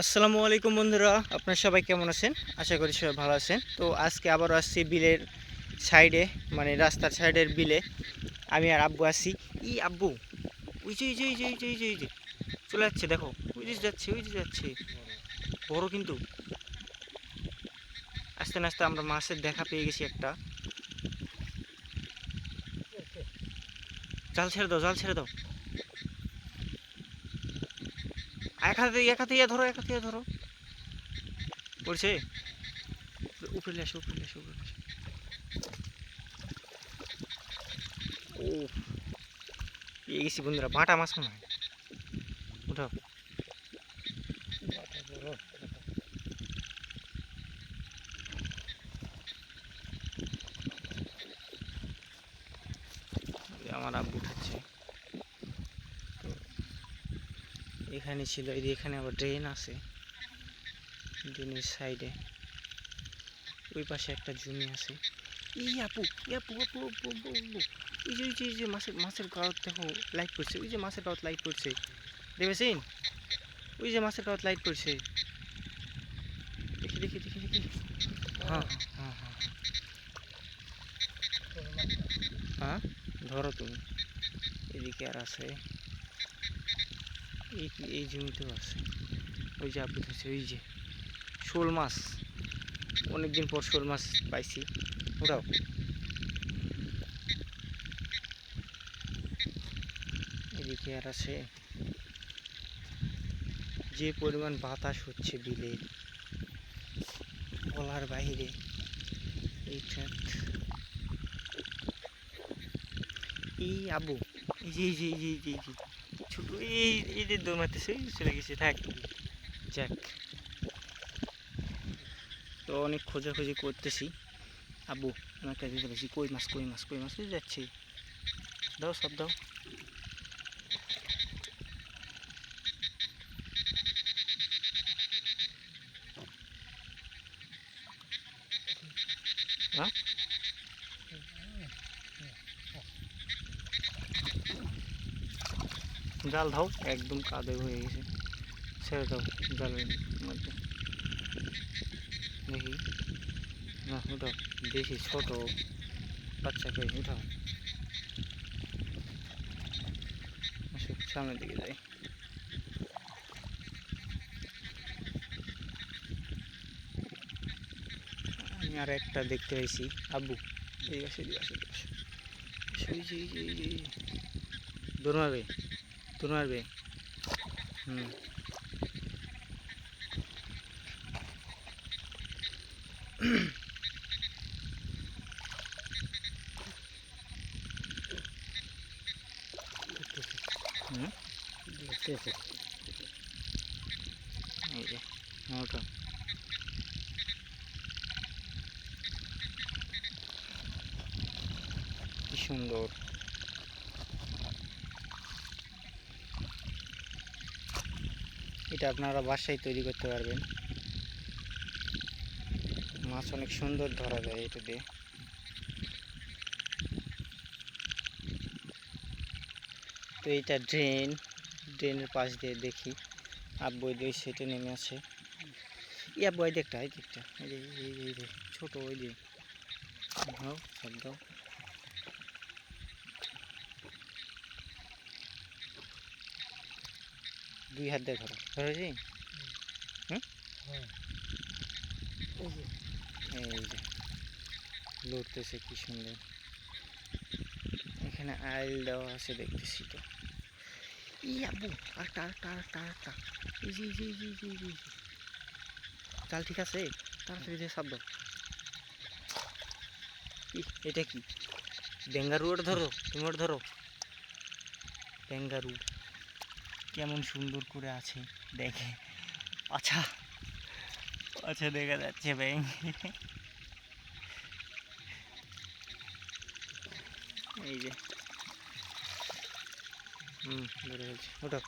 আসসালামু আলাইকুম বন্ধুরা, আপনারা সবাই কেমন আছেন? আশা করি সবাই ভালো আছেন। তো আজকে আবারও আসছি বিলের সাইডে, মানে রাস্তার সাইডের বিলে। আমি আর আব্বু আসছি। আব্বু, ওই যে ওই যে চলে যাচ্ছে, দেখো ওই যে যাচ্ছে বড় কিন্তু। আস্তে আস্তে আমরা মাছের দেখা পেয়ে গেছি একটা। জাল ছেড়ে দাও। এক হাতে ধরো পড়ছে। উপরে আসো। ও, পেয়ে গেছি বন্ধুরা, বাটা মাছ মনে হয়। উঠাও। আমার আব্বু উঠাচ্ছে। তো এখানে ছিল, এই যে এখানে আবার ড্রেন আছে, ড্রেনের সাইডে ওই পাশে একটা জমি আছে। আপু, ওই যে মাছের গাওয়াত দেখো, লাইট পড়ছে। ওই যে মাছের গাওয়াত লাইট পড়ছে, দেখেছেন? ওই যে মাছের গাওয়াত লাইট পড়ছে। দেখি। হ্যাঁ হ্যাঁ হ্যাঁ হ্যাঁ, ধরো তুমি। এদিকে আর আছে, এই জমিতেও আছে। ওই যে আপু ধরছে, ওই যে শোল মাছ। অনেকদিন পর শোল মাছ পাইছি। ওটাও এদিকে আর আছে। যে পরিমাণ বাতাস হচ্ছে বিলে, বলার বাইরে। এইটা আবু, এই যে ছোট, এই যে দৌড় মারতেছে, চলে গেছে, থাক। যাক, তো অনেক খোঁজাখুঁজি করতেছি। আবু, আমি একটা দিতে পারছি, কই মাছ এই যাচ্ছে। দাও, সব দাও। হ্যাঁ, জাল দাও, একদম কাদে হয়ে গেছে। ছেড়ে দাও জালের মধ্যে, দেখি। না, উঠাও। দেখি ছোট বাচ্চাকে উঠাও। আসো, সামনের দিকে যাই। আমি আর একটা দেখতে পাইছি। আব্বু, এদিকে আসো। এই যে দৌড় মারবে। হুম। হুম, এই যে ওটা কি সুন্দর। এটা আপনারা বাসায় তৈরি করতে পারবেন। মাছ অনেক সুন্দর ধরা যায় এটা দিয়ে। তো এইটা ড্রেনের পাশ দিয়ে দেখি আব্বু ওই সেটে নেমে আছে। আব্বু, এই দিকটা এই যে ছোট, ওই যে দাও, সব দাও। দুই হাত দিয়ে ধরেছি। হুম, এই যে লড়তেছে কি সুন্দর। এখানে আইল দেওয়া আছে দেখতেছি তো। আব্বু, আরেকটা। এই যে চাল ঠিক আছে, তাড়াতাড়ি দিয়ে সাপ দাও। এটা কি? ডেঙ্গারু? ওটা ধরো, তুমি ওটা ধরো। ডেঙ্গারু কেমন সুন্দর করে আছে, দেখে। আচ্ছা আচ্ছা, দেখা যাচ্ছে ব্যাং। এই যে, ধরে ফেলছি, ওটা।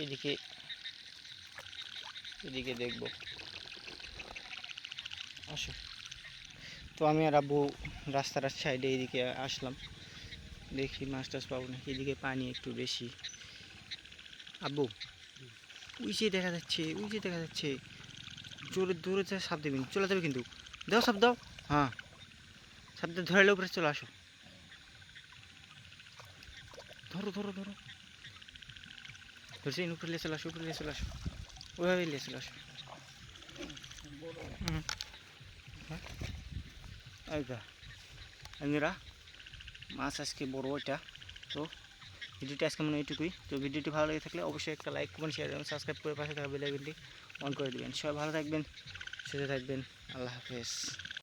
এদিকে এদিকে দেখবো, আসো। তো আমি আর আব্বু রাস্তার সাইডে এদিকে আসলাম, দেখি মাছ টাছ পাবো নাকি। এদিকে পানি একটু বেশি। আব্বু, ওই যে দেখা যাচ্ছে, ওই যে দেখা যাচ্ছে। জোরে দৌড়ে যা, সাপ দেবেন, চলে যাবে কিন্তু। দাও সাপ দাও। হ্যাঁ, সাপটা ধরে উপরে চলে আসো। ধরো ধরো ধরো, ধরছি উপরে নিয়ে চলে আসো, উপরে নিয়ে চলে আসো, ওইভাবে নিয়ে চলে আসো। এই যা বন্ধুরা, মাছ আজকে বড় এটা। তো ভিডিওটি আজকে মনে হয় এটুকুই। তো ভিডিওটি ভালো লেগে থাকলে অবশ্যই একটা লাইক, কমেন্ট, শেয়ার এবং সাবস্ক্রাইব করে পাশে থাকা বেল আইকনটি অন করে দেবেন। সবাই ভালো থাকবেন, সুস্থ থাকবেন। আল্লাহ হাফেজ।